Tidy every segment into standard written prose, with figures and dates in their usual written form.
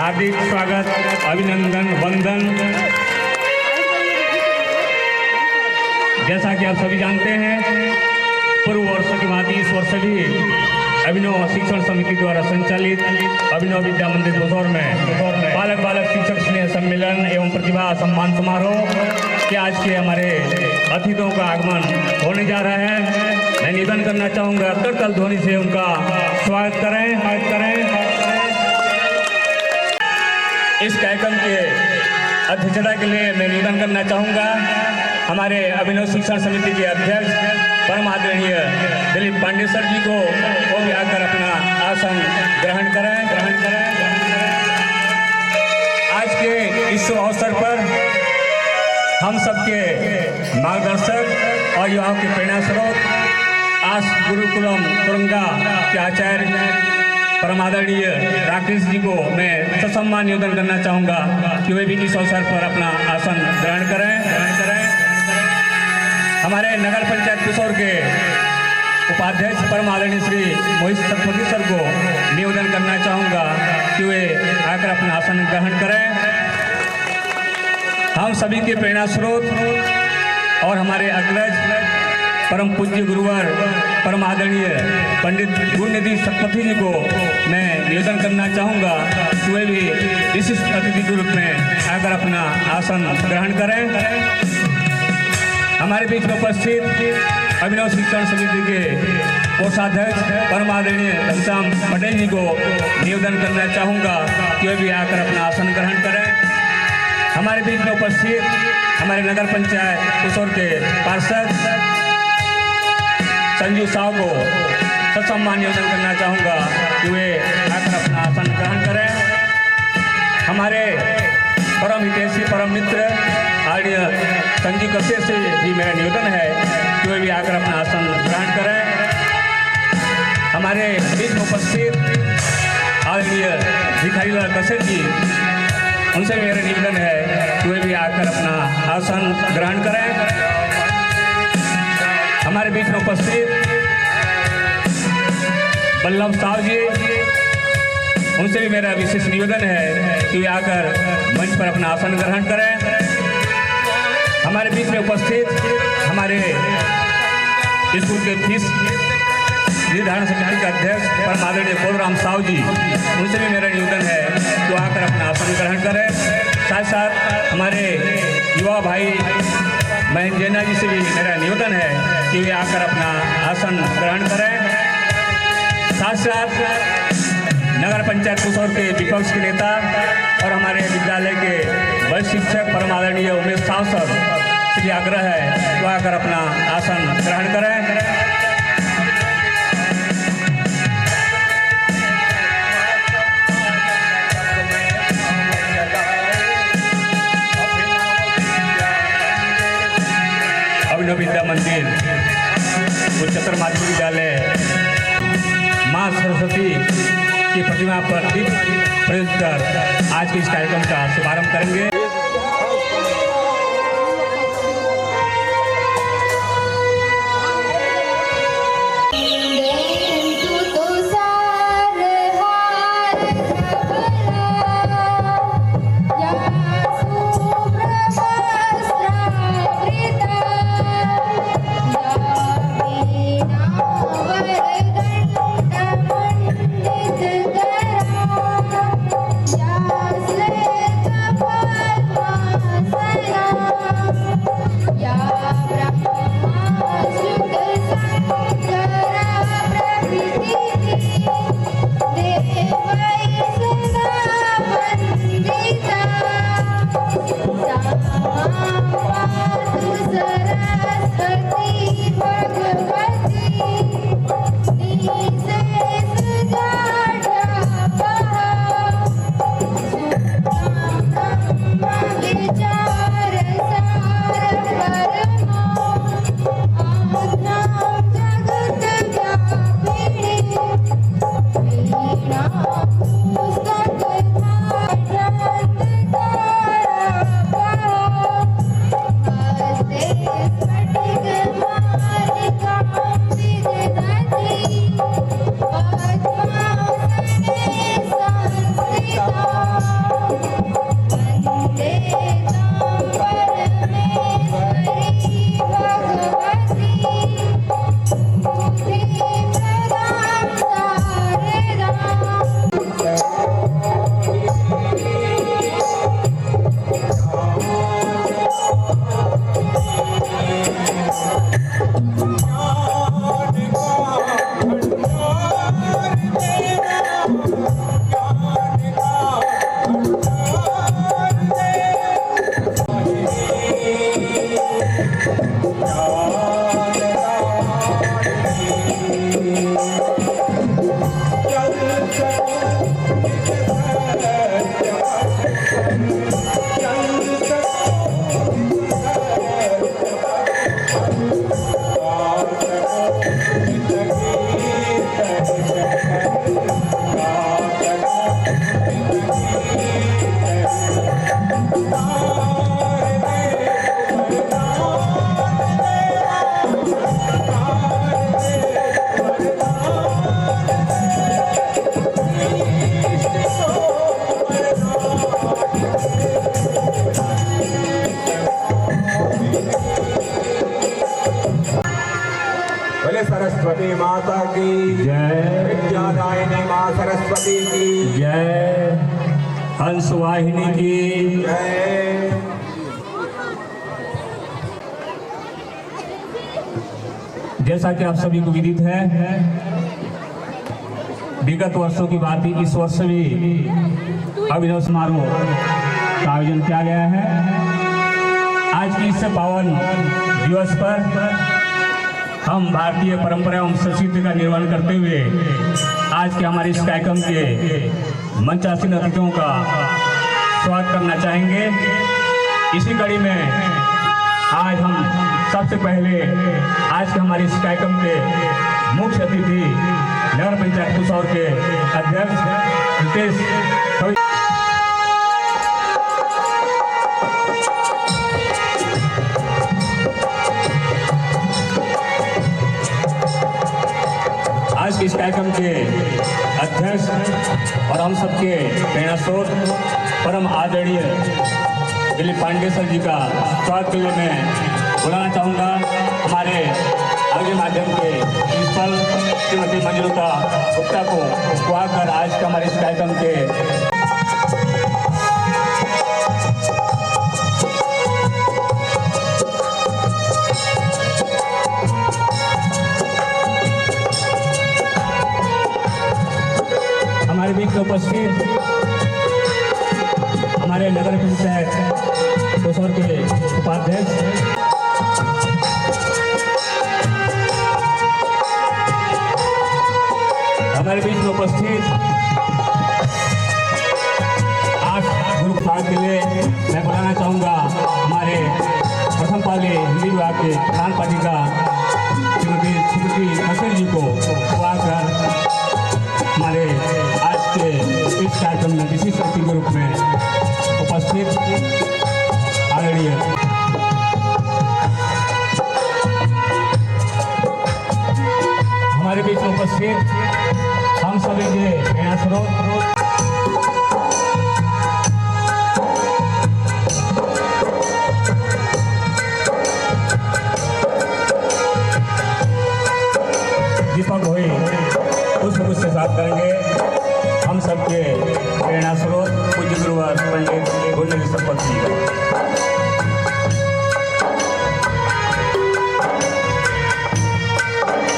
हार्दिक स्वागत, अभिनंदन, वंदन। जैसा कि आप सभी जानते हैं, पूर्व वर्ष की भांति इस वर्ष भी अभिनव शिक्षण समिति द्वारा संचालित अभिनव विद्या मंदिर दोसौर में बालक शिक्षक स्नेह सम्मेलन एवं प्रतिभा सम्मान समारोह के आज के हमारे अतिथियों का आगमन होने जा रहा है। मैं निवेदन करना चाहूँगा, करताल ध्वनि से उनका स्वागत करें। इस कार्यक्रम के अध्यक्षता के लिए मैं निवेदन करना चाहूँगा हमारे अभिनव शिक्षण समिति के अध्यक्ष परम आदरणीय दिलीप पांडे सर जी को, वो भी आकर अपना आसन ग्रहण करें। आज के इस शुभ अवसर पर हम सबके मार्गदर्शक और युवाओं के प्रेरणा स्रोत आस गुरुकुलम तुरंगा के आचार्य परम आदरणीय राकेश जी को मैं ससम्मान निवेदन करना चाहूँगा कि वे भी इस अवसर पर अपना आसन ग्रहण करें। हमारे नगर पंचायत दोसौर के उपाध्यक्ष परम आदरणीय श्री मोहित सतपति सर को निवेदन करना चाहूँगा कि वे आकर अपना आसन ग्रहण करें। हम सभी के प्रेरणा स्रोत और हमारे अग्रज परम पूज्य गुरुवर परम आदरणीय पंडित गुरुनिधि सतपति जी को मैं निवेदन करना चाहूँगा कि वे भी विशिष्ट अतिथि के रूप में आकर अपना आसन ग्रहण करें। हमारे बीच में उपस्थित अभिनव शिक्षण समिति के कोषाध्यक्ष परम आदरणीय घनश्याम पटेल जी को निवेदन करना चाहूँगा कि वे भी आकर अपना आसन ग्रहण करें। हमारे बीच में उपस्थित हमारे नगर पंचायत दोसौर के पार्षद संजू साहु को ससम्मान निवेदन करना चाहूँगा कि वे आकर अपना आसन ग्रहण करें। हमारे परम हितैषी परम मित्र आदरणीय संजीव कश्यप से भी मेरा निवेदन है कि वे भी आकर अपना आसन ग्रहण करें। हमारे बीच में उपस्थित आदरणीय भिखारीलाल कश्यप जी, उनसे मेरा निवेदन है कि वे भी आकर अपना आसन ग्रहण करें। हमारे बीच में उपस्थित बल्लभ साहु जी, उनसे भी मेरा विशेष निवेदन है कि वे आकर मंच पर अपना आसन ग्रहण करें। हमारे बीच में उपस्थित हमारे स्कूल के फीस निर्धारण समिति के अध्यक्ष परम आदरणीय बोलराम साहु जी, उनसे भी मेरा निवेदन है कि वो आकर अपना आसन ग्रहण करें। साथ हमारे युवा भाई महेंद्र जैना जी से भी मेरा निवेदन है कि वे आकर अपना आसन ग्रहण करें। साथ नगर पंचायत दोसौर के विपक्ष के नेता और हमारे विद्यालय के वरिष्ठ शिक्षक परम आदरणीय उमेश साहु सर से भी आग्रह है वो आकर अपना आसन ग्रहण करें। अभिनव विद्या मंदिर उच्चतर माध्यमिक विद्यालय माँ सरस्वती की प्रतिमा पर दीप प्रज्वलित कर आज के इस कार्यक्रम का शुभारंभ करेंगे। Bye. माता की जय। विद्यादायिनी माँ सरस्वती की जय। हंस वाहिनी की जय। जैसा कि आप सभी को विदित है, विगत वर्षों की बात इस वर्ष भी अभिनव समारोह का आयोजन किया गया है। आज की इस पावन दिवस पर हम भारतीय परंपरा एवं संस्कृति का निर्वहन करते हुए आज के हमारे इस कार्यक्रम के मंचासीन अतिथियों का स्वागत करना चाहेंगे। इसी कड़ी में आज हम सबसे पहले आज के हमारे इस कार्यक्रम के मुख्य अतिथि नगर पंचायत कुसौर के अध्यक्ष रितेश आज के इस कार्यक्रम के अध्यक्ष और हम सबके प्रेरणा स्रोत परम आदरणीय दिलीप पांडे सर जी का स्वागत के लिए मैं बुलाना चाहूँगा। हमारे आगे माध्यम के प्रिंसिपल श्रीमती मंजुलता गुप्ता को बुलाकर आज के हमारे इस कार्यक्रम के हमारे बीच में उपस्थित हमारे नगर पंचायत कुसौर के उपाध्यक्ष हमारे बीच में उपस्थित 8 ग्रुप भाग के लिए मैं बुलाना चाहूँगा हमारे प्रथम पाली हिंदी विभाग के प्रधान पाठिका श्रीमती सुकृति कसेर जी को बुलाकर हमारे आज के इस कार्यक्रम में विशिष्ट अतिथि के रूप में उपस्थित आदरणीय हमारे बीच में उपस्थित हम सभी के प्रेरणा स्रोत दीपक भोई पुष्प से साथ करेंगे। हम सबके प्रेरणा स्रोत पूज्य गुरुवर पंडित गुरुदेव संपत जी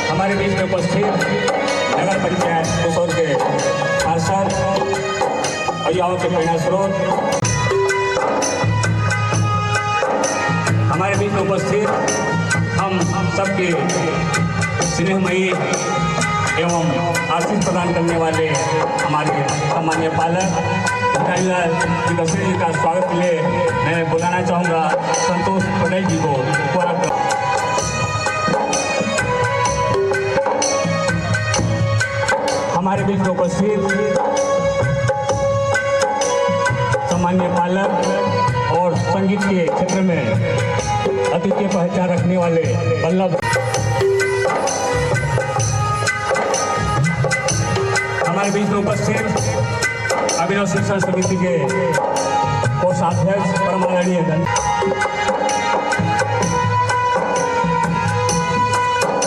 हमारे बीच में उपस्थित नगर पंचायत कुसौर के पार्षद अभिभावकों के प्रेरणा स्रोत हमारे बीच में उपस्थित हम सबके स्नेहमयी एवं आशीष प्रदान करने वाले हमारे सामान्य पालक जी का स्वागत के लिए मैं बुलाना चाहूँगा संतोष पटेल जी को। हमारे बीच में उपस्थित सामान्य पालक और संगीत के क्षेत्र में अद्वितीय पहचान रखने वाले वल्लभ हमारे बीच में उपस्थित अभिनव शिक्षण समिति के कोषाध्यक्ष परम आदरणीय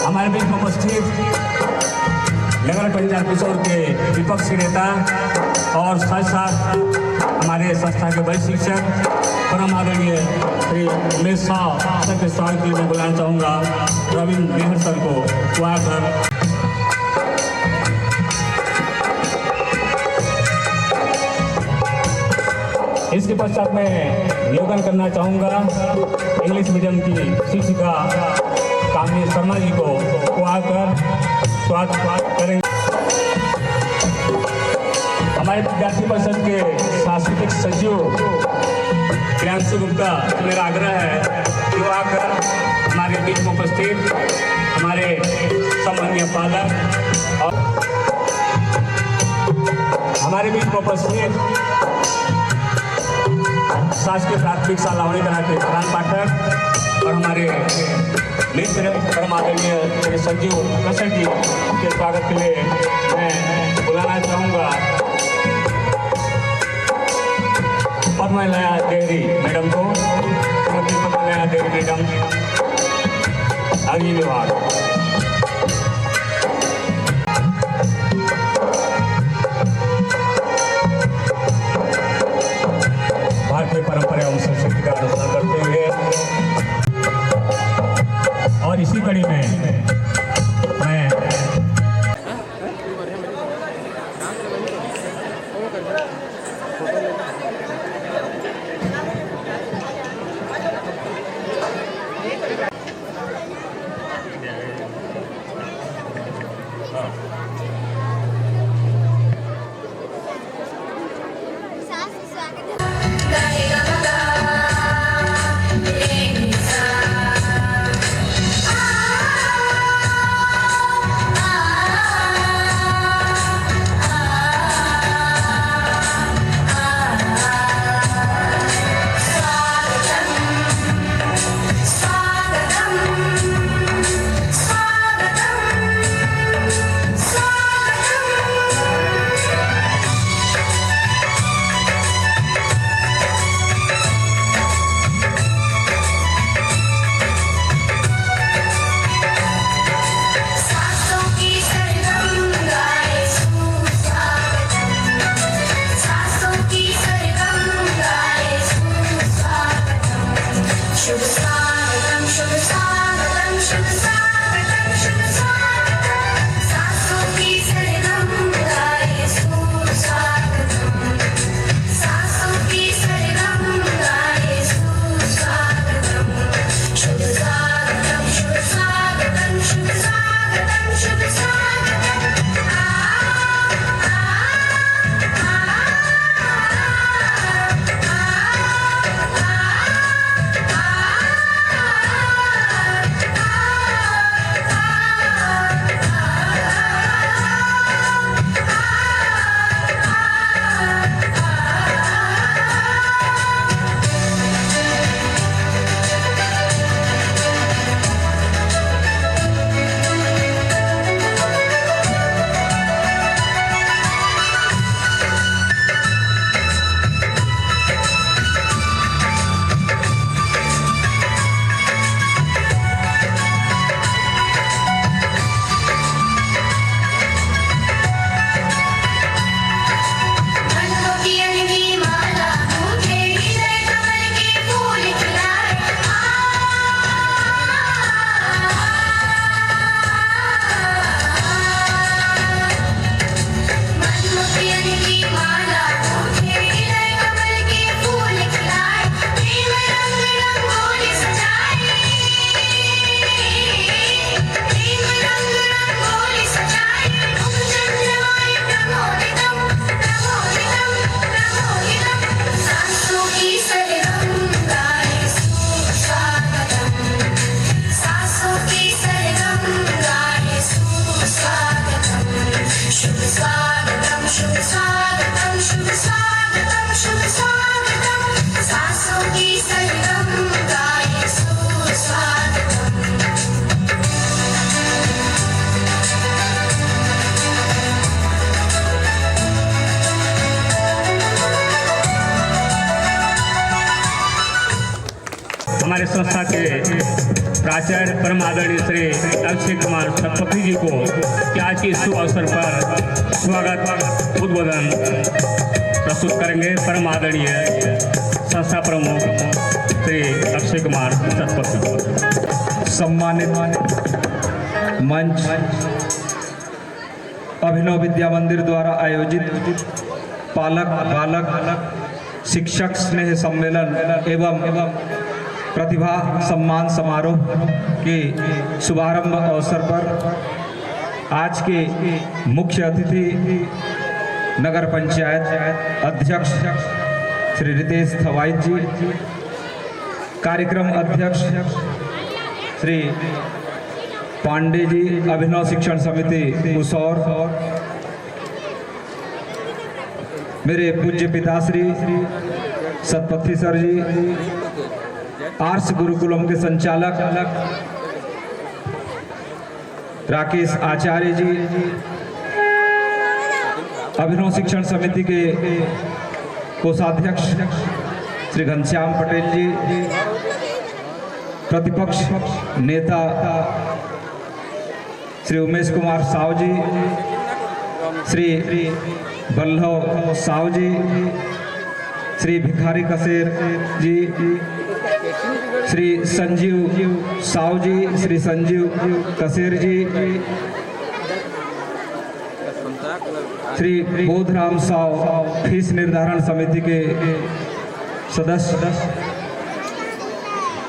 हमारे बीच में उपस्थित नगर पंचायत कुसौर के विपक्षी नेता और साथ साथ हमारे संस्था के वरिष्ठ शिक्षक परम आदरणीय श्री उमेश सर के स्वागत के लिए मैं बुलाना चाहूँगा रविंद्र मेहर सर को बुलाकर इसके पश्चात मैं निवेदन करना चाहूँगा इंग्लिश मीडियम की शिक्षिका कामनी शर्मा जी को आकर स्वागत करेंगे। हमारे विद्यार्थी परिषद के सांस्कृतिक सचिव प्रियांशु गुप्ता मेरा आग्रह है कि वो आकर हमारे बीच में उपस्थित हमारे सम्मानीय पालक और हमारे बीच में उपस्थित शासकीय प्राथमिक शाला होने कला के प्रधान पाठक और हमारे मित्र परम आदरणीय श्री संजीव कसेर जी के स्वागत के लिए मैं बुलाना चाहूँगा पद्मलया देवी मैडम को। श्रीमती पद्मलया देवी मैडम अग्नि विभाग हमारे संस्था के प्राचार्य परम आदरणीय श्री अक्षय कुमार शतपथी जी को कि आज के शुभ अवसर पर स्वागत उद्बोधन प्रस्तुत करेंगे। परम आदरणीय संस्था प्रमुख श्री अक्षय कुमार शतपथी। सम्मानित मंच अभिनव विद्या मंदिर द्वारा आयोजित पालक बालक शिक्षक स्नेह सम्मेलन एवं प्रतिभा सम्मान समारोह के शुभारंभ अवसर पर आज के मुख्य अतिथि नगर पंचायत अध्यक्ष श्री रितेश थवाई जी, कार्यक्रम अध्यक्ष श्री पांडे जी, अभिनव शिक्षण समिति उसौर, मेरे पूज्य पिताश्री शतपथी सर जी, आर्ष गुरुकुलम के संचालक राकेश आचार्य जी, अभिनव शिक्षण समिति के कोषाध्यक्ष श्री घनश्याम पटेल जी, प्रतिपक्ष नेता श्री उमेश कुमार साव जी, श्री बल्लभ साव जी, श्री भिखारी कसेर जी, श्री संजीव साव जी, श्री संजीव कसेर जी, श्री बोधराम साव फीस निर्धारण समिति के सदस्य,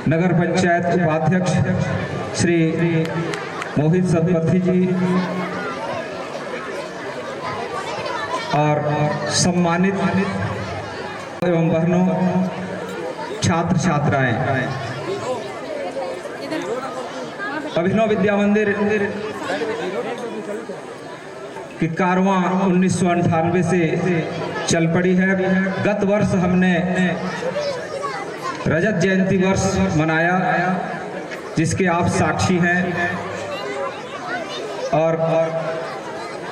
नगर पंचायत उपाध्यक्ष श्री मोहित शतपथी जी और सम्मानित एवं बहनों, छात्र छात्राएं, अभिनव विद्या मंदिर की कारवां 1998 से चल पड़ी है। गत वर्ष हमने रजत जयंती वर्ष मनाया, जिसके आप साक्षी हैं, और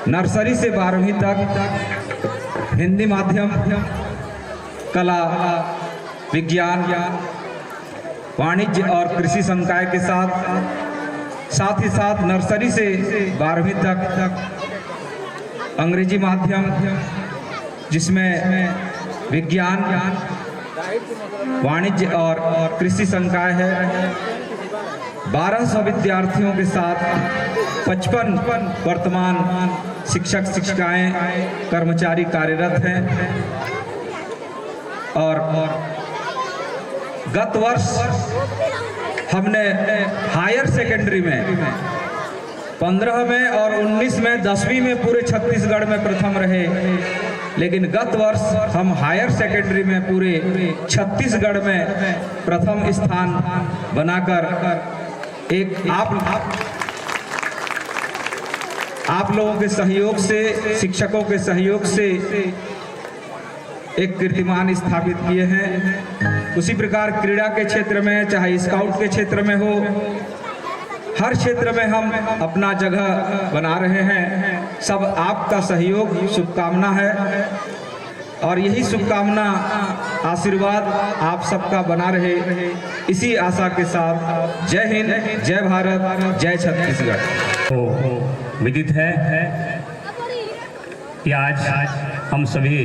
नर्सरी से 12वीं तक हिंदी माध्यम, कला, विज्ञान, वाणिज्य और कृषि संकाय के साथ ही साथ नर्सरी से 12वीं तक अंग्रेजी माध्यम, जिसमें विज्ञान, वाणिज्य और कृषि संकाय है। 1200 विद्यार्थियों के साथ 55 वर्तमान शिक्षक शिक्षिकाएं कर्मचारी कार्यरत हैं, और गत वर्ष हमने हायर सेकेंडरी में 15 में और 19 में 10वीं में पूरे छत्तीसगढ़ में प्रथम रहे, लेकिन गत वर्ष हम हायर सेकेंडरी में पूरे छत्तीसगढ़ में प्रथम स्थान बनाकर एक आप लोगों के सहयोग से, शिक्षकों के सहयोग से एक कीर्तिमान स्थापित किए हैं। उसी प्रकार क्रीड़ा के क्षेत्र में, चाहे स्काउट के क्षेत्र में हो, हर क्षेत्र में हम अपना जगह बना रहे हैं। सब आपका सहयोग, शुभकामना है, और यही शुभकामना, आशीर्वाद आप सबका बना रहे, इसी आशा के साथ जय हिंद, जय भारत, जय छत्तीसगढ़। तो विदित है कि आज हम सभी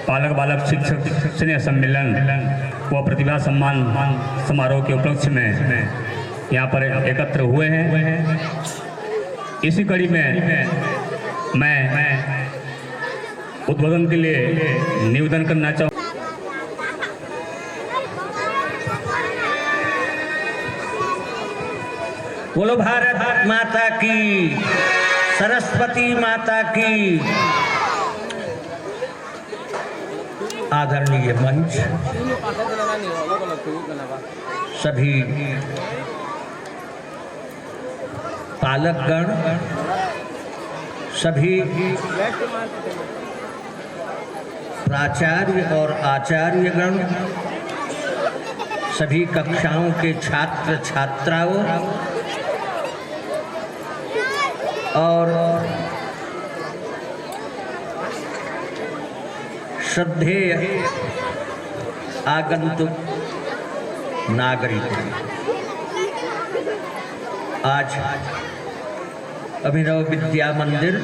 पालक बालक शिक्षक स्नेह सम्मेलन व प्रतिभा सम्मान समारोह के उपलक्ष्य में यहाँ पर एकत्र हुए हैं। इसी कड़ी में मैं उद्बोधन के लिए निवेदन करना चाहूँ। बोलो भारत माता की, सरस्वती माता की। आदरणीय मंच, सभी पालकगण, सभी प्राचार्य और आचार्यगण, सभी कक्षाओं के छात्र छात्राओं और श्रद्धेय आगंतुक नागरिकों, आज अभिनव विद्या मंदिर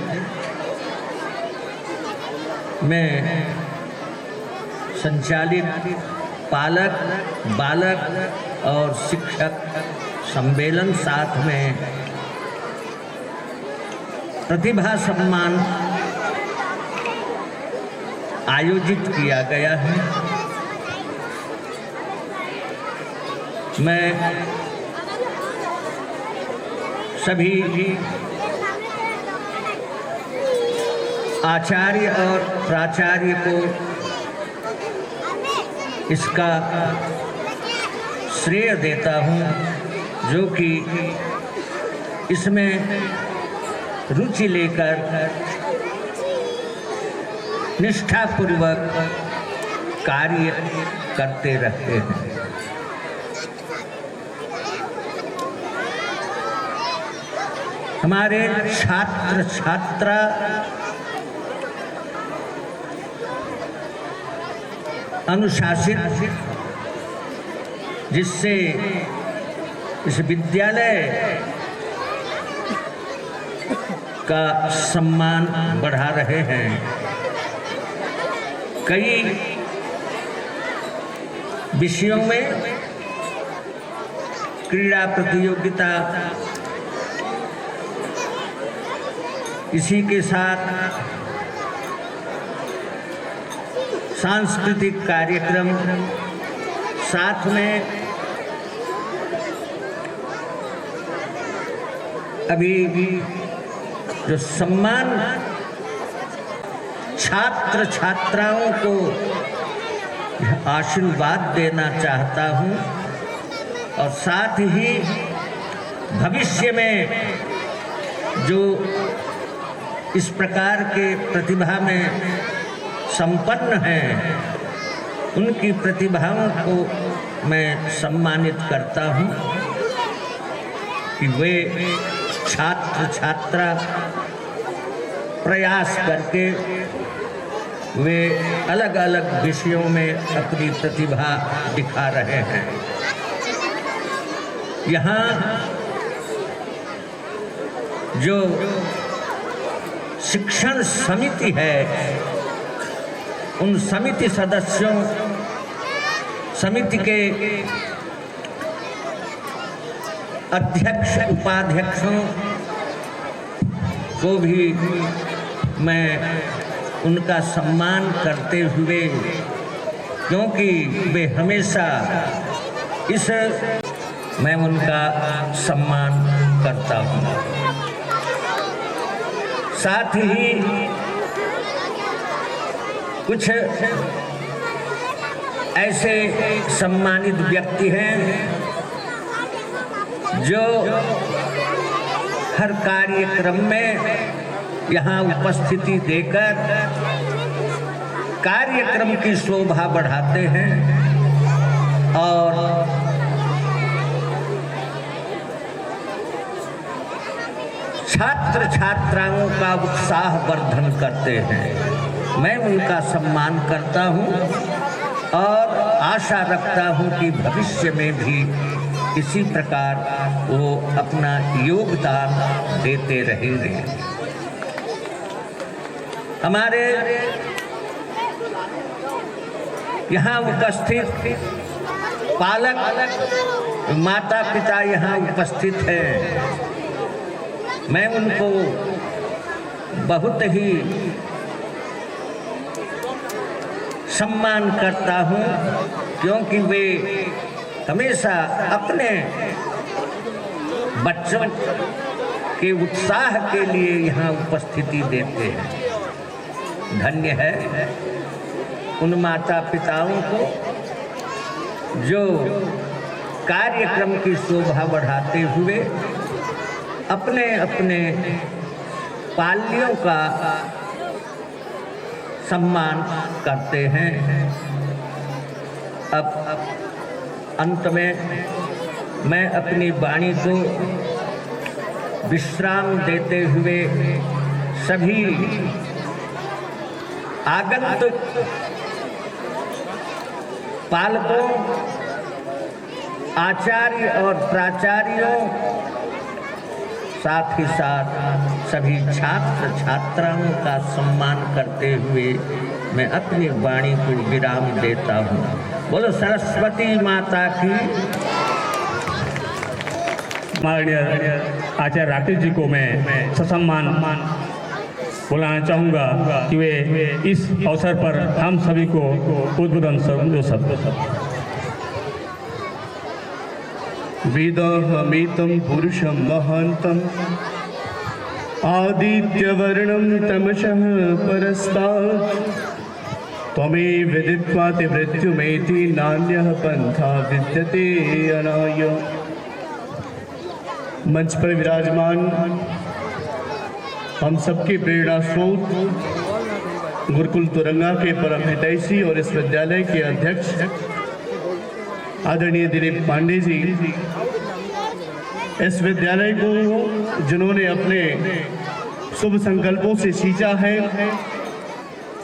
में संचालित पालक, बालक और शिक्षक सम्मेलन साथ में प्रतिभा सम्मान आयोजित किया गया है। मैं सभी आचार्य और प्राचार्य को इसका श्रेय देता हूँ, जो कि इसमें रुचि लेकर निष्ठापूर्वक कार्य करते रहते हैं। हमारे छात्र छात्रा अनुशासित, जिससे इस विद्यालय का सम्मान बढ़ा रहे हैं। कई विषयों में क्रीड़ा प्रतियोगिता, इसी के साथ सांस्कृतिक कार्यक्रम, साथ में अभी जो सम्मान छात्र छात्राओं को आशीर्वाद देना चाहता हूँ, और साथ ही भविष्य में जो इस प्रकार के प्रतिभा में संपन्न हैं, उनकी प्रतिभाओं को मैं सम्मानित करता हूँ कि वे छात्र छात्रा प्रयास करके वे अलग अलग विषयों में अपनी प्रतिभा दिखा रहे हैं। यहाँ जो शिक्षण समिति है, उन समिति सदस्यों, समिति के अध्यक्ष उपाध्यक्षों को भी मैं उनका सम्मान करते हुए, क्योंकि वे हमेशा मैं उनका सम्मान करता हूँ। साथ ही कुछ ऐसे सम्मानित व्यक्ति हैं जो हर कार्यक्रम में यहाँ उपस्थिति देकर कार्यक्रम की शोभा बढ़ाते हैं और छात्र छात्राओं का उत्साह वर्धन करते हैं। मैं उनका सम्मान करता हूँ और आशा रखता हूँ कि भविष्य में भी इसी प्रकार वो अपना योगदान देते रहेंगे। हमारे यहाँ उपस्थित पालक माता पिता यहाँ उपस्थित हैं, मैं उनको बहुत ही सम्मान करता हूँ, क्योंकि वे हमेशा अपने बच्चों के उत्साह के लिए यहाँ उपस्थिति देते हैं। धन्य है उन माता पिताओं को जो कार्यक्रम की शोभा बढ़ाते हुए अपने अपने पालियों का सम्मान करते हैं। अब अंत में मैं अपनी वाणी को विश्राम देते हुए सभी आगंतुक पालकों आचार्य और प्राचार्यों, साथ ही साथ सभी छात्र छात्राओं का सम्मान करते हुए मैं अपनी वाणी को विराम देता हूँ। बोलो सरस्वती माता की। माननीय आचार्य राकेश जी को मैं ससम्मान बुलाना चाहूँगा कि वे इस अवसर पर हम सभी को उद्बोधन शब्द वेदाहमेतं पुरुषं महान्तं आदित्यवर्णं तमसः परस्तात् त्वमेव विदित्वाति मृत्युमेति नान्यः पंथा विद्यते अनाय। मंच पर विराजमान हम सबके प्रेरणा स्रोत गुरुकुल तुरंगा के परम हितैषी और इस विद्यालय के अध्यक्ष आदरणीय दिलीप पांडे जी, इस विद्यालय को जिन्होंने अपने शुभ संकल्पों से सींचा है,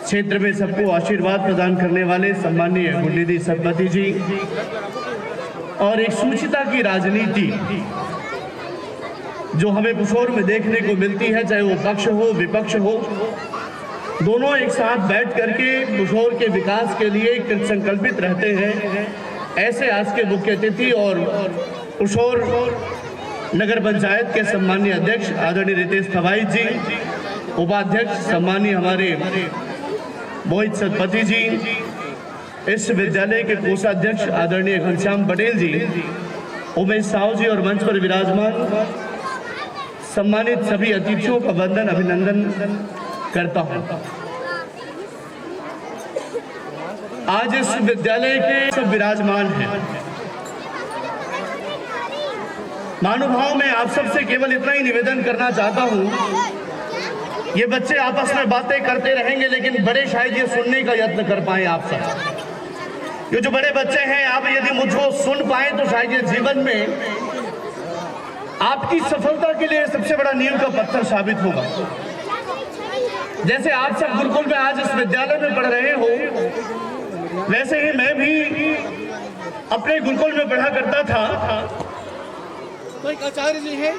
क्षेत्र में सबको आशीर्वाद प्रदान करने वाले सम्माननीय गुंडीदी सरपति जी, और एक सूचिता की राजनीति जो हमें पुशोर में देखने को मिलती है, चाहे वो पक्ष हो विपक्ष हो, दोनों एक साथ बैठ करके पुशोर के विकास के लिए कृत संकल्पित रहते हैं। ऐसे आज के मुख्य अतिथि और पुशोर नगर पंचायत के सम्मानीय अध्यक्ष आदरणीय रितेश थवाई जी, उपाध्यक्ष सम्मानीय हमारे मोहित सतपति जी, इस विद्यालय के कोषाध्यक्ष आदरणीय घनश्याम पटेल जी, उमेश साहू जी और मंच पर विराजमान सम्मानित सभी अतिथियों का वंदन अभिनंदन करता हूं। आज इस विद्यालय के सब विराजमान हैं। महानुभाव मैं आप सबसे केवल इतना ही निवेदन करना चाहता हूं, ये बच्चे आपस में बातें करते रहेंगे लेकिन बड़े शायद ये सुनने का यत्न कर पाए। आप सब ये जो बड़े बच्चे हैं, आप यदि मुझको सुन पाए तो शायद ये जीवन में आपकी सफलता के लिए सबसे बड़ा नींव का पत्थर साबित होगा। जैसे आप सब गुरुकुल में आज इस विद्यालय में पढ़ रहे हो, वैसे ही मैं भी अपने गुरुकुल में पढ़ा करता था। तो एक आचार्य जी है,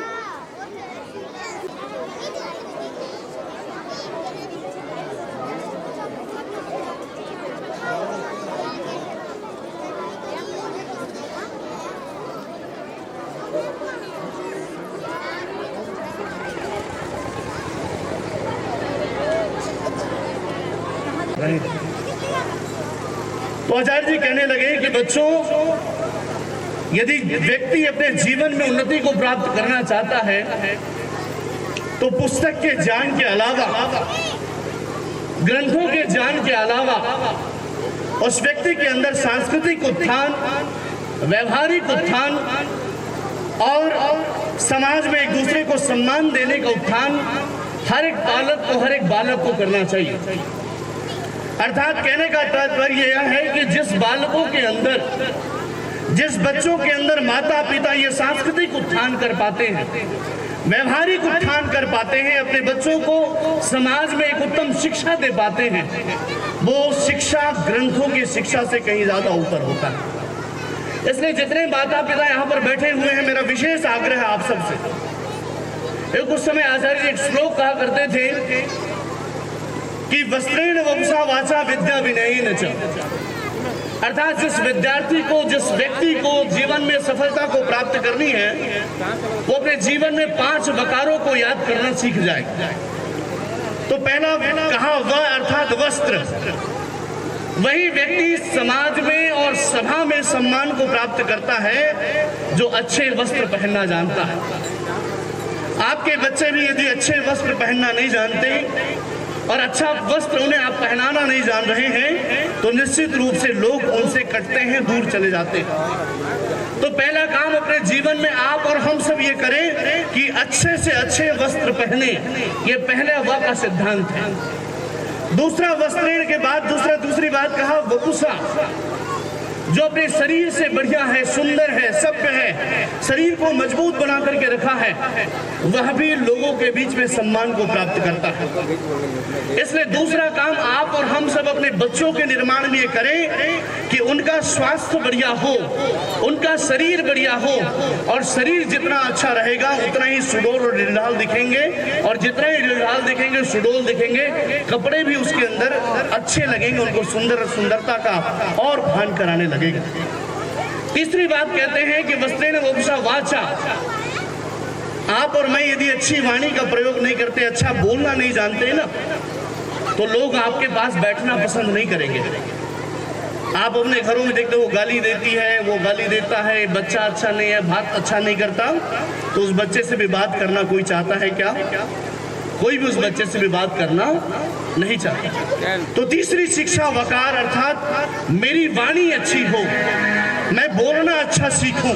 तो आचार्य जी कहने लगे कि बच्चों, यदि व्यक्ति अपने जीवन में उन्नति को प्राप्त करना चाहता है तो पुस्तक के ज्ञान के अलावा, ग्रंथों के ज्ञान के अलावा उस व्यक्ति के अंदर सांस्कृतिक उत्थान, व्यवहारिक उत्थान और समाज में एक दूसरे को सम्मान देने का उत्थान हर एक बालक को करना चाहिए। अर्थात कहने का तात्पर्य यह है कि जिस बालकों के अंदर, जिस बच्चों के अंदर माता पिता ये सांस्कृतिक उत्थान कर पाते हैं, व्यवहारिक उत्थान कर पाते हैं, अपने बच्चों को समाज में एक उत्तम शिक्षा दे पाते हैं, वो शिक्षा ग्रंथों की शिक्षा से कहीं ज्यादा ऊपर होता है। इसलिए जितने माता पिता यहाँ पर बैठे हुए हैं, मेरा विशेष आग्रह है आप सबसे। एक उस समय आचार्य जी एक श्लोक कहा करते थे कि वस्त्रेण वपुषा वाचा विद्या विनयेन च, अर्थात जिस विद्यार्थी को, जिस व्यक्ति को जीवन में सफलता को प्राप्त करनी है, वो अपने जीवन में 5 वकारों को याद करना सीख जाए। तो पहला कहा वह, अर्थात वस्त्र। वही व्यक्ति समाज में और सभा में सम्मान को प्राप्त करता है जो अच्छे वस्त्र पहनना जानता है। आपके बच्चे भी यदि अच्छे वस्त्र पहनना नहीं जानते और अच्छा वस्त्र उन्हें आप पहनाना नहीं जान रहे हैं, तो निश्चित रूप से लोग उनसे कटते हैं, दूर चले जाते हैं। तो पहला काम अपने जीवन में आप और हम सब ये करें कि अच्छे से अच्छे वस्त्र पहने, ये पहले व का सिद्धांत है। दूसरा वस्त्रेण के बाद दूसरी बात कहा वपुषा। जो अपने शरीर से बढ़िया है, सुंदर है, सभ्य है, शरीर को मजबूत बना करके रखा है, वह भी लोगों के बीच में सम्मान को प्राप्त करता है। इसलिए दूसरा काम आप और हम सब अपने बच्चों के निर्माण में करें कि उनका स्वास्थ्य बढ़िया हो, उनका शरीर बढ़िया हो, और शरीर जितना अच्छा रहेगा उतना ही सुडौल और ढिलढाल दिखेंगे, और जितना ही ढिलढाल दिखेंगे, सुडौल दिखेंगे, कपड़े भी उसके अंदर अच्छे लगेंगे, उनको सुंदरता का और भान कराने लगेगा। तीसरी बात कहते हैं कि वस्त्रेण वपुषा वाचा, आप और मैं यदि अच्छी वाणी का प्रयोग नहीं करते, अच्छा बोलना नहीं जानते ना, तो लोग आपके पास बैठना पसंद नहीं करेंगे। आप अपने घरों में देखते हो, वो गाली देती है, वो गाली देता है, बच्चा अच्छा नहीं है, बात अच्छा नहीं करता, तो उस बच्चे से भी बात करना कोई चाहता है क्या? कोई भी उस बच्चे से भी बात करना नहीं चाहता। तो तीसरी शिक्षा वकार, अर्थात मेरी वाणी अच्छी हो, मैं बोलना अच्छा सीखूं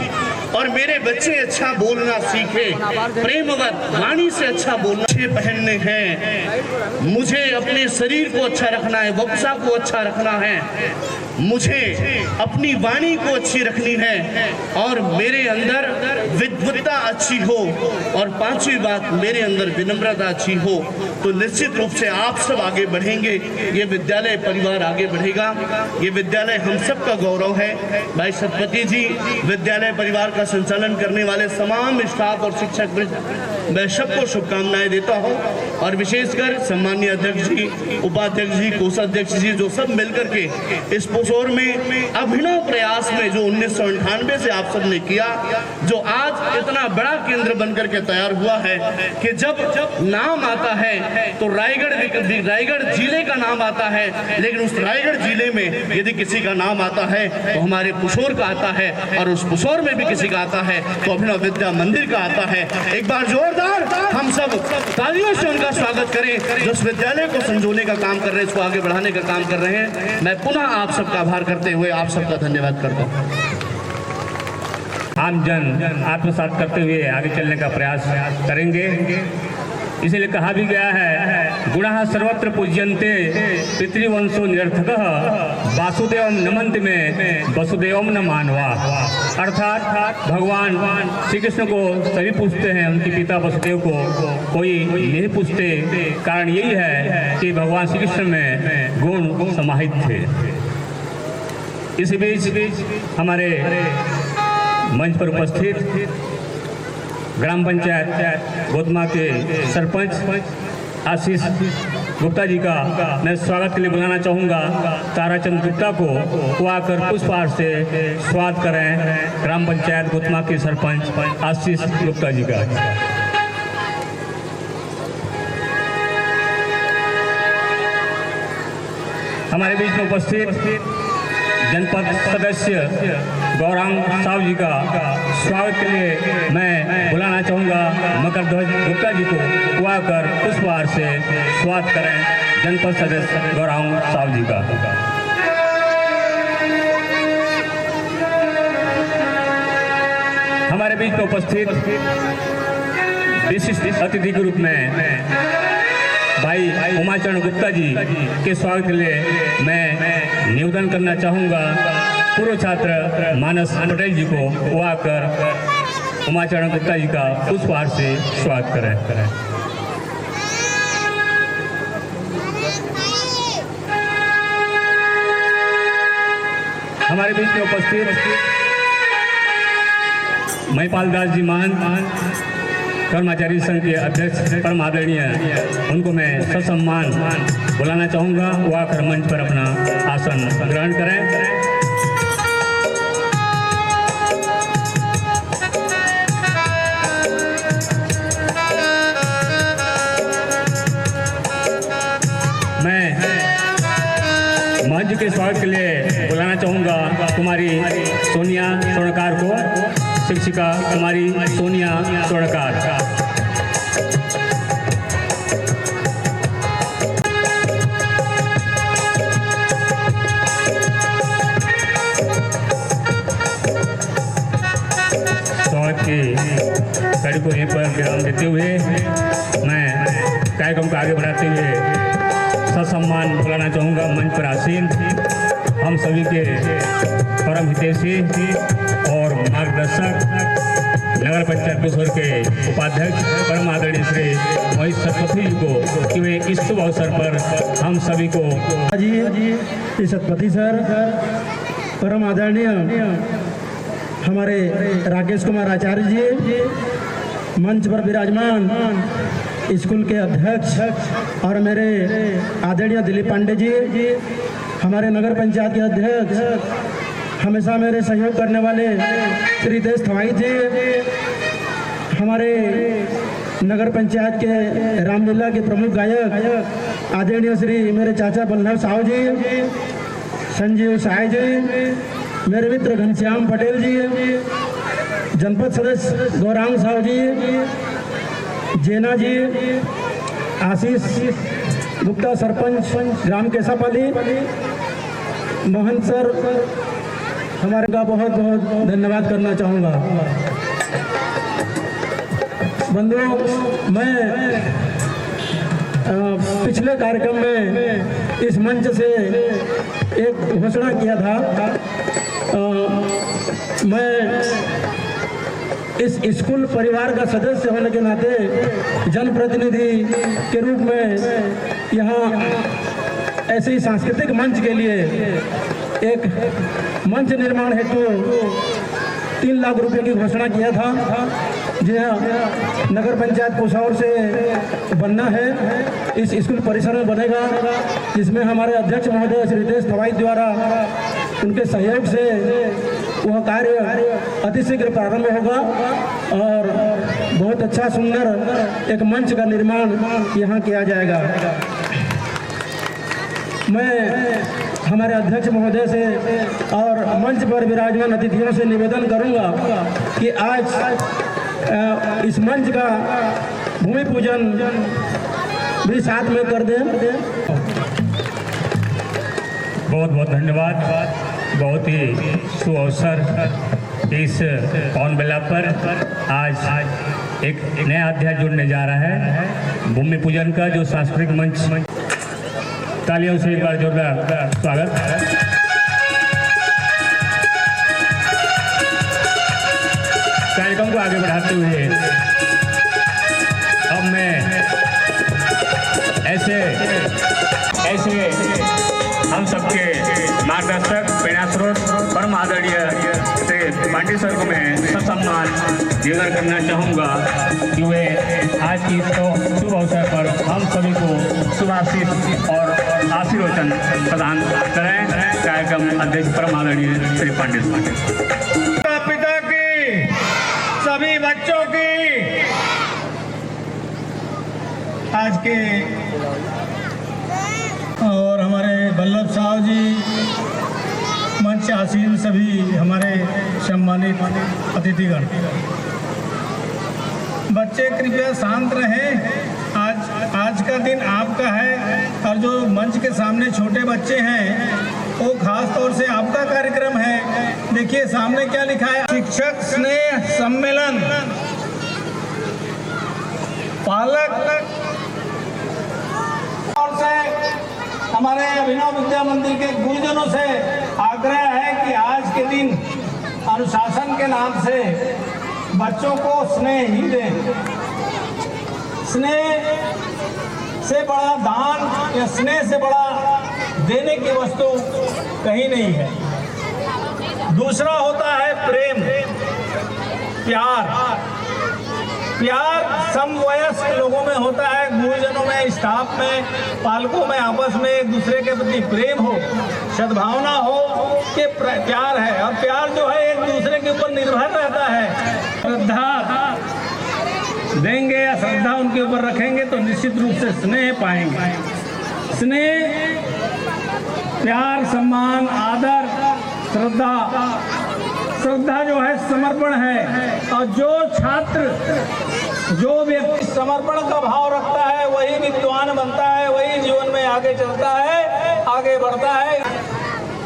और मेरे बच्चे अच्छा बोलना सीखें, प्रेमवत वाणी से अच्छा बोलना, अच्छे पहनने हैं, मुझे अपने शरीर को अच्छा रखना है, वपुषा को अच्छा रखना है, मुझे अपनी वाणी को अच्छी रखनी है, और मेरे अंदर विद्वत्ता अच्छी हो, और पांचवी बात मेरे अंदर विनम्रता अच्छी हो, तो निश्चित रूप से आप सब आगे बढ़ेंगे, ये विद्यालय परिवार आगे बढ़ेगा। ये विद्यालय हम सब का गौरव है। भाई सतपति जी, विद्यालय परिवार का संचालन करने वाले तमाम स्टाफ और शिक्षक मैं सबको शुभकामनाएं देता हूं, और विशेषकर सम्मानीय अध्यक्ष जी, उपाध्यक्ष जी, कोषाध्यक्ष जी, जो सब मिलकर के इस पोषौर में अभिनव प्रयास में जो 1998 से आप सब ने किया, जो आज इतना बड़ा केंद्र बनकर के तैयार हुआ है कि जब नाम आता है तो रायगढ़ जिले का नाम आता है, लेकिन उस रायगढ़ जिले में यदि किसी का नाम आता है तो हमारे पुशौर का आता है, और उस पुशौर में भी किसी का आता है तो अभिनव विद्या मंदिर का आता है। एक बार जोरदार हम सब तालियों से उनका स्वागत करें, जो इस विद्यालय को संजोने का काम कर रहे हैं, इसको आगे बढ़ाने का काम कर रहे हैं। मैं पुनः आप सबका आभार करते हुए आप सबका धन्यवाद करता हूँ। आम जन आत्मसात करते हुए आगे चलने का प्रयास करेंगे। इसलिए कहा भी गया है, गुणः सर्वत्र पूज्यन्ते पितृवंशो निरर्थकः वासुदेवम नमन्ति में वसुदेवम न मानवा। अर्थात भगवान श्री कृष्ण को सभी पूछते हैं, उनके पिता वसुदेव को कोई नहीं पूछते। कारण यही है कि भगवान श्री कृष्ण में गुण समाहित थे। इसी बीच हमारे मंच पर उपस्थित ग्राम पंचायत गोतमा के सरपंच आशीष गुप्ता जी का मैं स्वागत के लिए बुलाना चाहूँगा। ताराचंद गुप्ता को वो आकर पुष्पहार से स्वागत करें। ग्राम पंचायत गोतमा के सरपंच आशीष गुप्ता जी का। हमारे बीच में उपस्थित जनपद सदस्य गौरांग साहब जी का स्वागत के लिए मैं बुलाना चाहूँगा। मकर ध्वज गुप्ता जी को वो आकर पुष्पहार से स्वागत करें। जनपद सदस्य गौरांग साहब जी का। हमारे बीच में उपस्थित विशिष्ट अतिथि के रूप में भाई उमाचरण गुप्ता जी के स्वागत के लिए मैं निवेदन करना चाहूँगा। पूर्व छात्र मानस पटेल जी को वो आकर उमाचरण गुप्ता जी का पुष्पहार से स्वागत करें। हमारे बीच में उपस्थित महिपाल दास जी महान कर्मचारी संघ के अध्यक्ष परम आदरणीय, उनको मैं ससम्मान बुलाना चाहूँगा। वो आकर मंच पर अपना आसन ग्रहण करें। मैं मंच के स्वागत के लिए बुलाना चाहूँगा कुमारी सोनिया स्वर्णकार को। शिक्षिका कुमारी सोनिया स्वर्णकार। स्वागत की कड़ी को यहीं पर विराम देते हुए मैं कार्यक्रम को आगे बढ़ाते हुए ससम्मान बुलाना चाहूँगा मंच पर आसीन हम सभी के परम हितैषी और मार्गदर्शक नगर पंचायत बेसोर के उपाध्यक्ष परम आदरणीय श्री मोहित सतपथी जी को कि वे इस शुभ अवसर पर हम सभी को जी सतपथी सर, परम आदरणीय हमारे राकेश कुमार आचार्य जी, मंच पर विराजमान स्कूल के अध्यक्ष और मेरे आदरणीय दिलीप पांडे जी, हमारे नगर पंचायत के अध्यक्ष, हमेशा मेरे सहयोग करने वाले श्री देश थवाई जी, हमारे नगर पंचायत के रामलीला के प्रमुख गायक आदरणीय श्री मेरे चाचा बल्लभ साहू जी, संजीव साय जी, मेरे मित्र घनश्याम पटेल जी, जनपद सदस्य गौरांग साहू जी, जेना जी, आशीष गुप्ता सरपंच ग्राम केसापाली, मोहन सर, हमारे का बहुत बहुत धन्यवाद करना चाहूँगा। बंधुओं, मैं पिछले कार्यक्रम में इस मंच से एक घोषणा किया था। मैं इस स्कूल परिवार का सदस्य होने के नाते जनप्रतिनिधि के रूप में यहाँ ऐसे ही सांस्कृतिक मंच के लिए एक मंच निर्माण हेतु 3 लाख रुपए की घोषणा किया था। जी हाँ, नगर पंचायत कोषावर से बनना है, इस स्कूल परिसर में बनेगा, जिसमें हमारे अध्यक्ष महोदय श्री देश थवाई द्वारा उनके सहयोग से वह कार्य अतिशीघ्र प्रारंभ होगा और बहुत अच्छा सुंदर एक मंच का निर्माण यहाँ किया जाएगा। मैं हमारे अध्यक्ष महोदय से और मंच पर विराजमान अतिथियों से निवेदन करूंगा कि आज इस मंच का भूमि पूजन भी साथ में कर दें। बहुत बहुत धन्यवाद। बहुत ही शुभ अवसर इस पावन बेला पर आज एक नया अध्याय जुड़ने जा रहा है भूमि पूजन का, जो सांस्कृतिक मंच। तालियों से एक बार जोरदार स्वागत। कार्यक्रम को आगे बढ़ाते हुए अब मैं ऐसे हम सबके मार्गदर्शक प्रेरणा स्रोत परम आदरणीय श्री पांडे सर को मैं ससम्मान निवेदन करना चाहूँगा कि वे आज की शुभ अवसर पर हम सभी को शुभाशीष और आशीर्वचन प्रदान करें। कार्यक्रम अध्यक्ष परम आदरणीय श्री पांडे पिता की, सभी बच्चों की आज के और हमारे बल्लभ साहू जी, मंच आसीन सभी हमारे सम्मानित अतिथिगण, बच्चे कृपया शांत रहें। आज का दिन आपका है और जो मंच के सामने छोटे बच्चे हैं वो खास तौर से आपका कार्यक्रम है। देखिए सामने क्या लिखा है, शिक्षक स्नेह सम्मेलन। पालक और से हमारे अभिनव विद्या मंदिर के गुरुजनों से आग्रह है कि आज के दिन अनुशासन के नाम से बच्चों को स्नेह ही दें। स्नेह से बड़ा दान या स्नेह से बड़ा देने की वस्तु कहीं नहीं है। दूसरा होता है प्रेम, प्यार। प्यार समवयस्क लोगों में होता है, गुरुजनों में, स्टाफ में, पालकों में, आपस में एक दूसरे के प्रति प्रेम हो, सद्भावना हो, ये प्यार है। और प्यार जो है एक दूसरे के ऊपर निर्भर रहता है। श्रद्धा देंगे या श्रद्धा उनके ऊपर रखेंगे तो निश्चित रूप से स्नेह पाएंगे। स्नेह, प्यार, सम्मान, आदर, श्रद्धा। श्रद्धा जो है समर्पण है, और जो छात्र, जो व्यक्ति समर्पण का भाव रखता है वही विद्वान बनता है, वही जीवन में आगे चलता है, आगे बढ़ता है।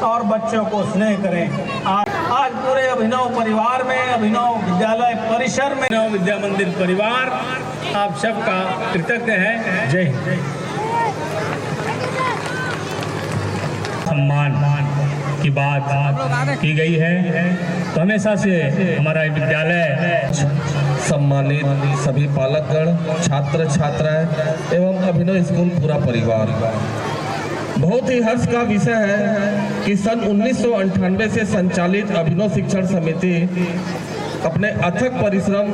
और बच्चों को स्नेह करें। आज पूरे अभिनव परिवार में, अभिनव विद्यालय परिसर में, अभिनव विद्या मंदिर परिवार आप सबका कृतज्ञ है। जय हिंद। सम्मान की बात की गई है, तो हमेशा से हमारा विद्यालय सम्मानित सभी पालकगण, छात्र छात्राएं एवं अभिनव स्कूल पूरा परिवार, बहुत ही हर्ष का विषय है कि सन 1998 से संचालित अभिनव शिक्षण समिति अपने अथक परिश्रम,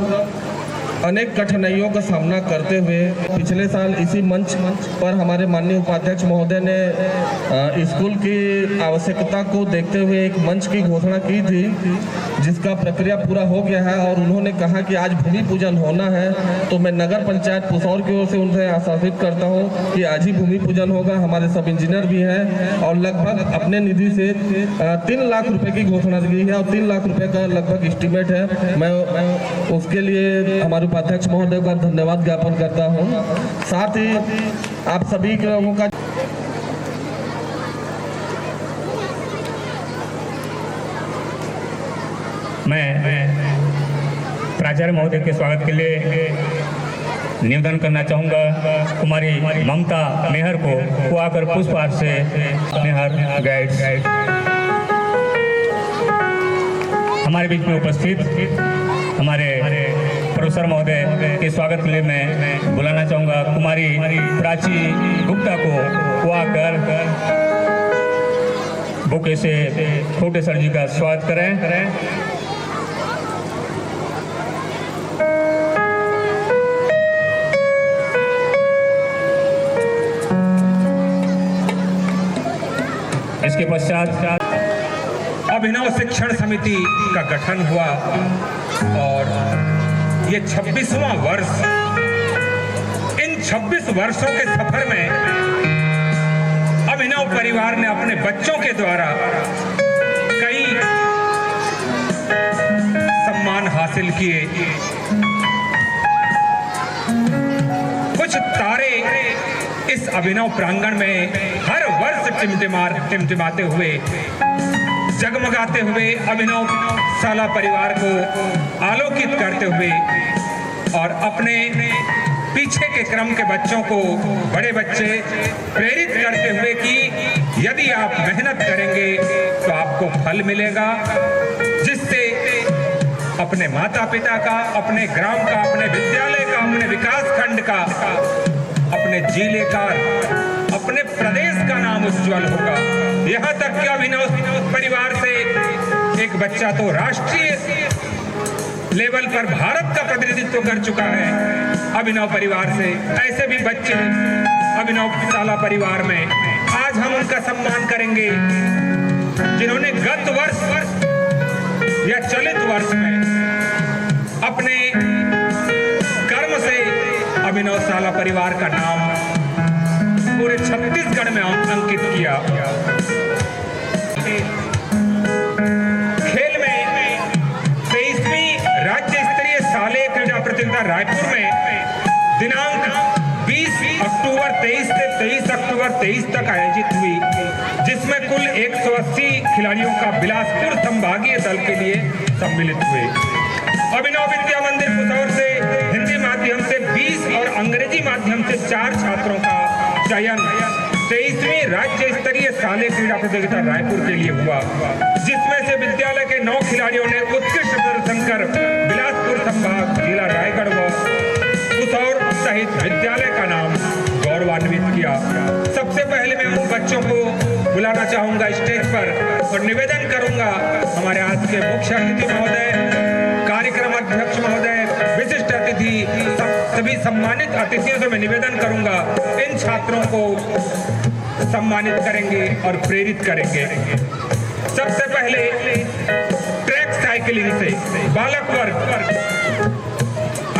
अनेक कठिनाइयों का सामना करते हुए पिछले साल इसी मंच पर हमारे माननीय उपाध्यक्ष महोदय ने स्कूल की आवश्यकता को देखते हुए एक मंच की घोषणा की थी, जिसका प्रक्रिया पूरा हो गया है और उन्होंने कहा कि आज भूमि पूजन होना है। तो मैं नगर पंचायत पुसौर की ओर से उनसे आश्वासित करता हूं कि आज ही भूमि पूजन होगा। हमारे सब इंजीनियर भी हैं और लगभग अपने निधि से 3 लाख रुपए की घोषणा की है और 3 लाख रुपए का लगभग एस्टिमेट है। मैं उसके लिए हमारे उपाध्यक्ष महोदय का धन्यवाद ज्ञापन करता हूं। साथ ही आप सभी लोगों का मैं प्राचार्य महोदय के स्वागत के लिए निवेदन करना चाहूँगा। कुमारी ममता मेहर को आकर पुष्पहार से मेहर गाइड्स हमारे बीच में उपस्थित हमारे प्रोफेसर महोदय के स्वागत के लिए मैं बुलाना चाहूँगा कुमारी प्राची गुप्ता को आकर बुके से छोटे सर जी का स्वागत करें। इसके पश्चात अभिनव शिक्षण समिति का गठन हुआ और ये 26वां वर्ष। इन 26 वर्षों के सफर में अभिनव परिवार ने अपने बच्चों के द्वारा कई सम्मान हासिल किए। कुछ तारे इस अभिनव प्रांगण में हर वर्ष टिमटिमाते हुए, जगमगाते हुए अभिनव शाला परिवार को आलोकित करते हुए और अपने पीछे के क्रम के बच्चों को, बड़े बच्चे प्रेरित करते हुए कि यदि आप मेहनत करेंगे तो आपको फल मिलेगा, जिससे अपने माता पिता का, अपने ग्राम का, अपने विद्यालय का, अपने विकास खंड का, अपने जिले का, अपने प्रदेश का नाम उज्जवल होगा। यहाँ तक कि अभिनव परिवार से एक बच्चा तो राष्ट्रीय लेवल पर भारत का प्रतिनिधित्व कर चुका है। अभिनव परिवार से ऐसे भी बच्चे अभिनव शाला परिवार में आज हम उनका सम्मान करेंगे, जिन्होंने गत वर्ष या चलित वर्ष में अपने कर्म से अभिनव शाला परिवार का नाम पूरे छत्तीसगढ़ में अंकित किया। खेल में 23वीं राज्य स्तरीय शालेय क्रीड़ा प्रतियोगिता रायपुर में दिनांक 20 अक्टूबर 23 से 23 अक्टूबर 23 तक आयोजित हुई, जिसमें कुल 180 खिलाड़ियों का बिलासपुर संभागीय दल के लिए सम्मिलित हुए। अभिनव विद्या मंदिर पुसौर से हिंदी माध्यम से 20 और अंग्रेजी माध्यम से 4 छात्रों का चयन 23वीं राज्य स्तरीय शालेय क्रीड़ा प्रतियोगिता रायपुर के लिए हुआ, जिसमें से विद्यालय के 9 खिलाड़ियों ने उत्कृष्ट प्रदर्शन कर बिलासपुर संभाग, जिला रायगढ़ व पुसौर सहित विद्यालय का नाम गौरवान्वित किया। सबसे पहले मैं उन बच्चों को बुलाना चाहूंगा स्टेज पर और निवेदन करूंगा हमारे आज के मुख्य अतिथि महोदय, कार्यक्रम अध्यक्ष महोदय, विशिष्ट अतिथि, सभी सम्मानित अतिथियों से मैं निवेदन करूंगा इन छात्रों को सम्मानित करेंगे और प्रेरित करेंगे। सबसे पहले ट्रैक साइकिलिंग से बालक वर्ग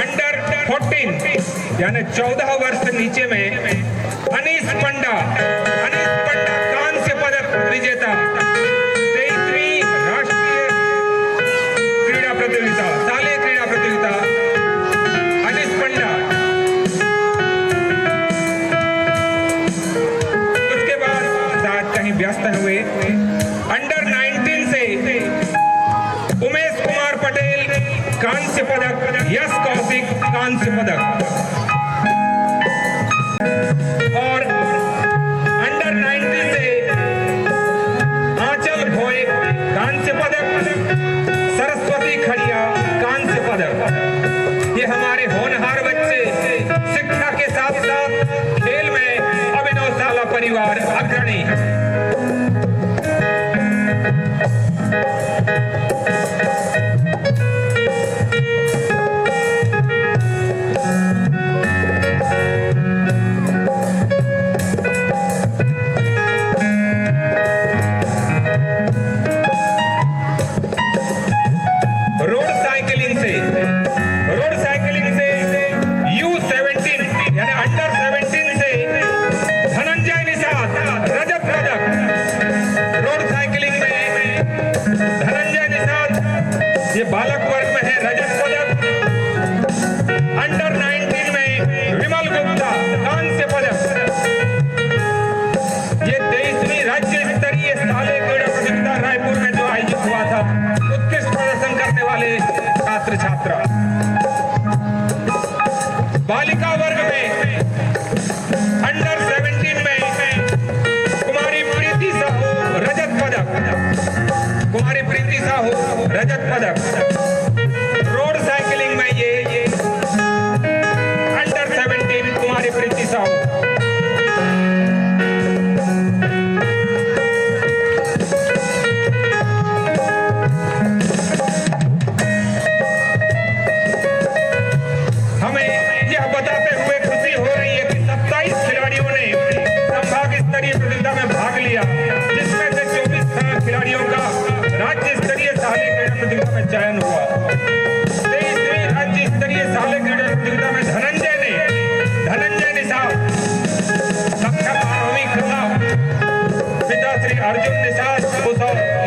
अंडर 14 यानी 14 वर्ष से नीचे में अनीस पंडा कांस्य पदक विजेता 23वीं राष्ट्रीय क्रीड़ा प्रतियोगिता, शालेय क्रीड़ा प्रतियोगिता अनीस पंडा। उसके बाद शायद कहीं व्यस्त हुए अंडर 19 से उमेश कुमार पटेल कांस्य पदक, यश कौशिक कांस्य पदक और अंडर 19 से आंचल ये बालक वर्ग में है रजत पदक। अंडर 19 में विमल गुप्ता कांस्य पदक। ये 23वीं राज्य स्तरीय शालेय क्रीड़ा प्रतियोगिता रायपुर में जो आयोजित हुआ था, उत्कृष्ट प्रदर्शन करने वाले छात्र छात्रा। बालिका वर्ग में अंडर 17 में कुमारी प्रीति साहू रजत पदक। कुमारी प्रीति साहू रजत पदक। रोड साइकिलिंग में ये अंडर 17 कुमारी प्रीति साहू। हमें यह बताते हुए खुशी हो रही है कि 27 खिलाड़ियों ने संभाग स्तरीय प्रतियोगिता में भाग लिया, जिसमें से 24 खिलाड़ियों का राज्य स्तरीय शालेय क्रीड़ा प्रतियोगिता में चयन हुआ। 23वीं राज्य स्तरीय शालेय क्रीड़ा प्रतियोगिता में धनंजय निषाद कक्षा 12वीं खिलाफ पिता श्री अर्जुन निषाद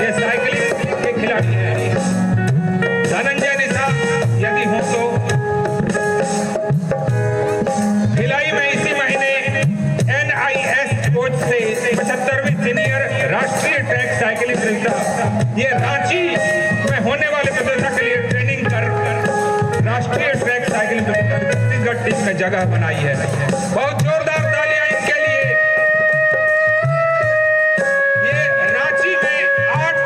ये साइकिलिंग के खिलाड़ी हैं। धनंजय निषाद यदि हो तो भिलाई में इसी महीने NIS कोच से 75वीं सीनियर राष्ट्रीय ट्रैक साइकिलिंग प्रतियोगिता, ये रांची में होने वाले प्रतियोगिता के लिए ट्रेनिंग कर राष्ट्रीय ट्रैक साइकिलिंग प्रतियोगिता छत्तीसगढ़ टीम में जगह बनाई है। बहुत जोरदार तालियां इनके लिए। ये रांची में 8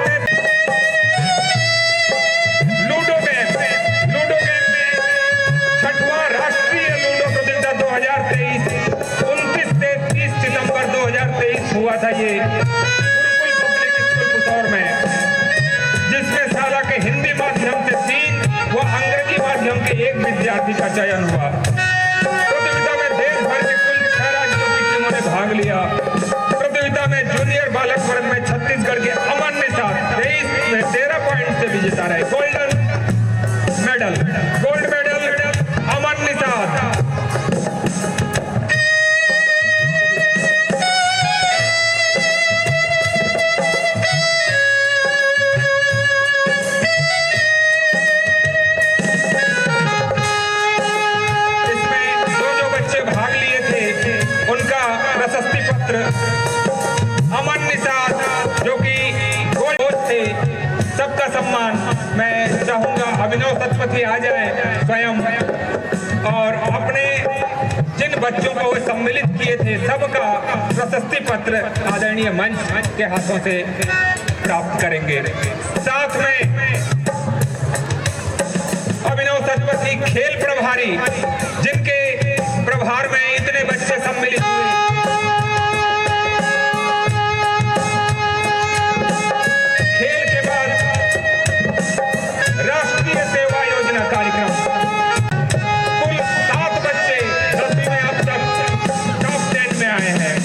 लूडो गेम में 6वां राष्ट्रीय लूडो प्रतियोगिता 2023 29 से 30 सितंबर 2023 हुआ था। ये गुरुकुल पब्लिक स्कूल पुसौर में, जिसमें शाला के हिंदी माध्यम से 3 व अंग्रेजी माध्यम के 1 विद्यार्थी का चयन हुआ। प्रतियोगिता में देश भर के कुल 6 राज्यों की टीमों ने भाग लिया। प्रतियोगिता में जूनियर बालक वर्ग में छत्तीसगढ़ के अमन निषाद 23 में 13 पॉइंट से विजेता रहे। गोल्ड मेडल अमन निषाद। प्रशस्ति पत्र अमन निषाद जो कि गोल्ड कोच थे, सबका सम्मान मैं चाहूंगा अभिनव सतपथी आ जाए स्वयं और अपने जिन बच्चों को वो सम्मिलित किए थे सबका प्रशस्ति पत्र आदरणीय मंच के हाथों से प्राप्त करेंगे। साथ में अभिनव सतपथी खेल प्रभारी, जिनके प्रभार में इतने बच्चे सम्मिलित हुए, खेल के बाद राष्ट्रीय सेवा योजना कार्यक्रम, कुल 7 बच्चे 10वीं में अब तक टॉप 10 में आए हैं।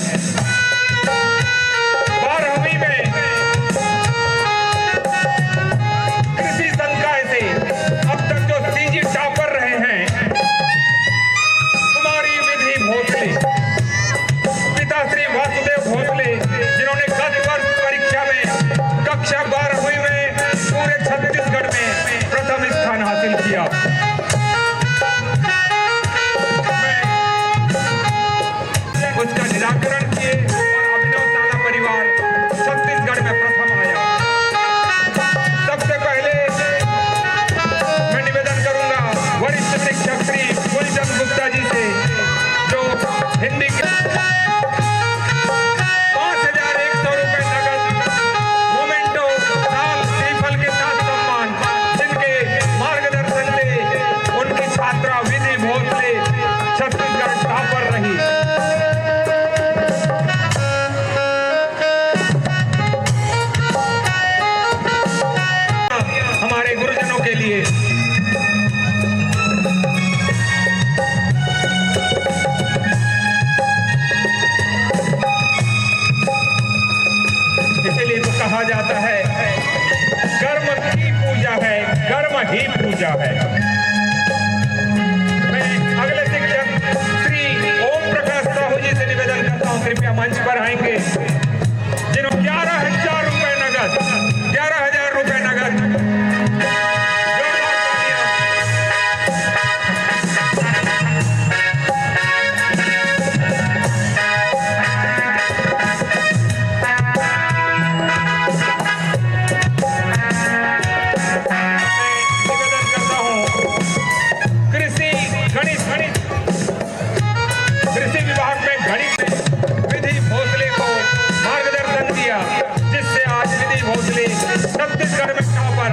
12वीं में कृषि संकाय से अब तक जो CG टॉपर रहे हैं कुमारी विधि भोसले, है, कर्म की पूजा है, कर्म ही पूजा है। मैं अगले शिक्षक श्री ओम प्रकाश साहू जी से निवेदन करता हूँ, कृपया मंच पर आएंगे, जिन्होंने 11,000 रुपए नगद, 11,000 रुपए नगद। कृषि विभाग में गणित विधि भोसले को मार्गदर्शन दिया, जिससे आज विधि भोसले छत्तीसगढ़ में टॉपर।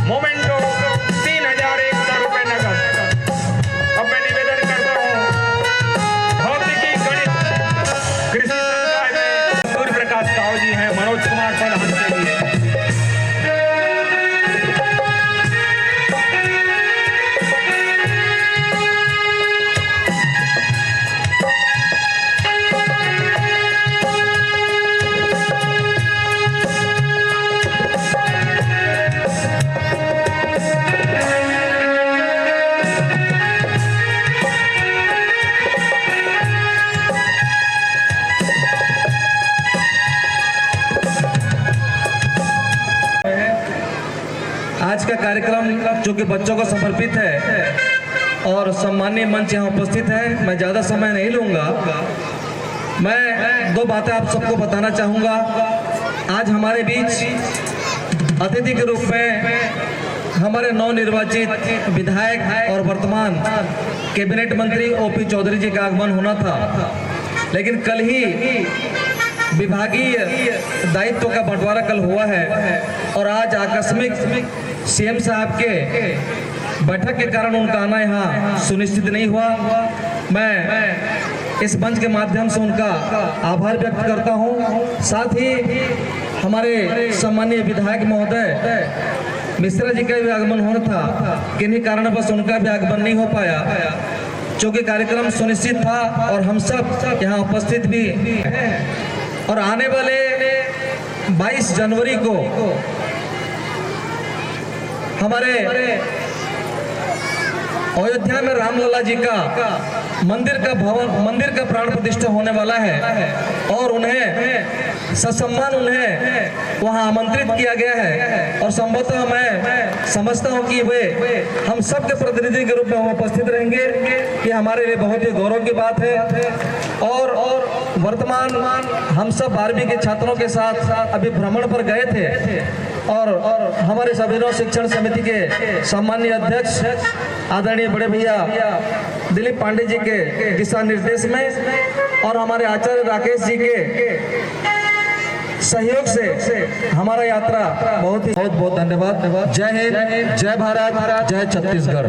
मोमेंटो 3,100 रुपए नगद। अब मैं निवेदन करता हूँ भौतिकी गणित कृषि संकाय में सूर्य प्रकाश साहू जी हैं, मनोज कुमार प्रधान के लिए। आज का कार्यक्रम जो कि बच्चों को समर्पित है और सम्मानीय मंच यहाँ उपस्थित है, मैं ज़्यादा समय नहीं लूँगा। मैं 2 बातें आप सबको बताना चाहूँगा। आज हमारे बीच अतिथि के रूप में हमारे नवनिर्वाचित विधायक और वर्तमान कैबिनेट मंत्री ओपी चौधरी जी का आगमन होना था, लेकिन कल ही विभागीय दायित्व का बंटवारा कल हुआ है और आज आकस्मिक सीएम साहब के बैठक के कारण उनका आना यहाँ सुनिश्चित नहीं हुआ। मैं इस मंच के माध्यम से उनका आभार व्यक्त करता हूँ। साथ ही हमारे सम्मानीय विधायक महोदय मिश्रा जी का भी आगमन होना था, किन्हीं कारणवश उनका भी आगमन नहीं हो पाया, चूँकि कार्यक्रम सुनिश्चित था और हम सब यहाँ उपस्थित भी हैं। और आने वाले 22 जनवरी को हमारे अयोध्या में रामलला जी का मंदिर का प्राण प्रतिष्ठा होने वाला है और उन्हें ससम्मान उन्हें वहां आमंत्रित किया गया है और संभवतः मैं समझता हूं कि वे हम सब के प्रतिनिधि के रूप में वहां उपस्थित रहेंगे। ये हमारे लिए बहुत ही गौरव की बात है। और वर्तमान हम सब 12वीं के छात्रों के साथ अभी भ्रमण पर गए थे और हमारे सभी शिक्षण समिति के सम्मानीय अध्यक्ष आदरणीय बड़े भैया दिलीप पांडे जी के दिशा निर्देश में और हमारे आचार्य राकेश जी के सहयोग से हमारा यात्रा बहुत बहुत धन्यवाद। जय हिंद, जय भारत, जय छत्तीसगढ़।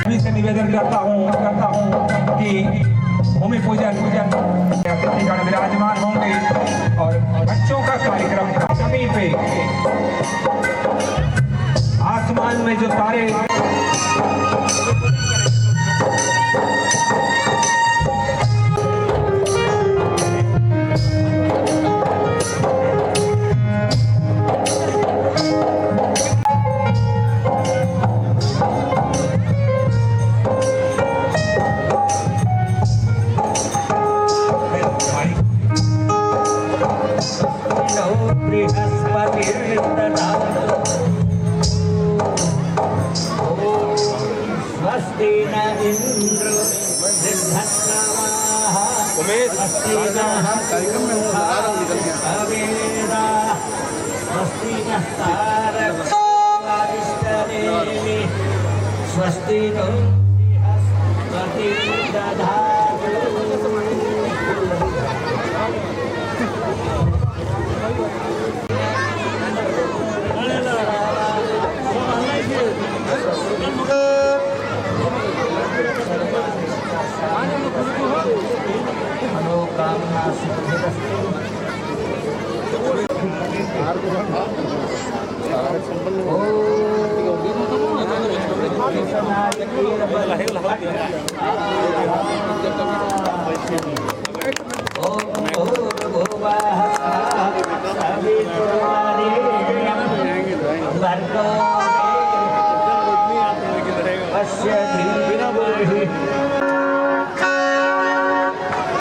अभी से निवेदन करता हूँ कि भूमि पूजन अतिथिगण विराजमान होंगे और बच्चों का कार्यक्रम जमीन पे आसमान में जो तारे स्वस्ति मनोकामना सिद्धिरस्तु। ओम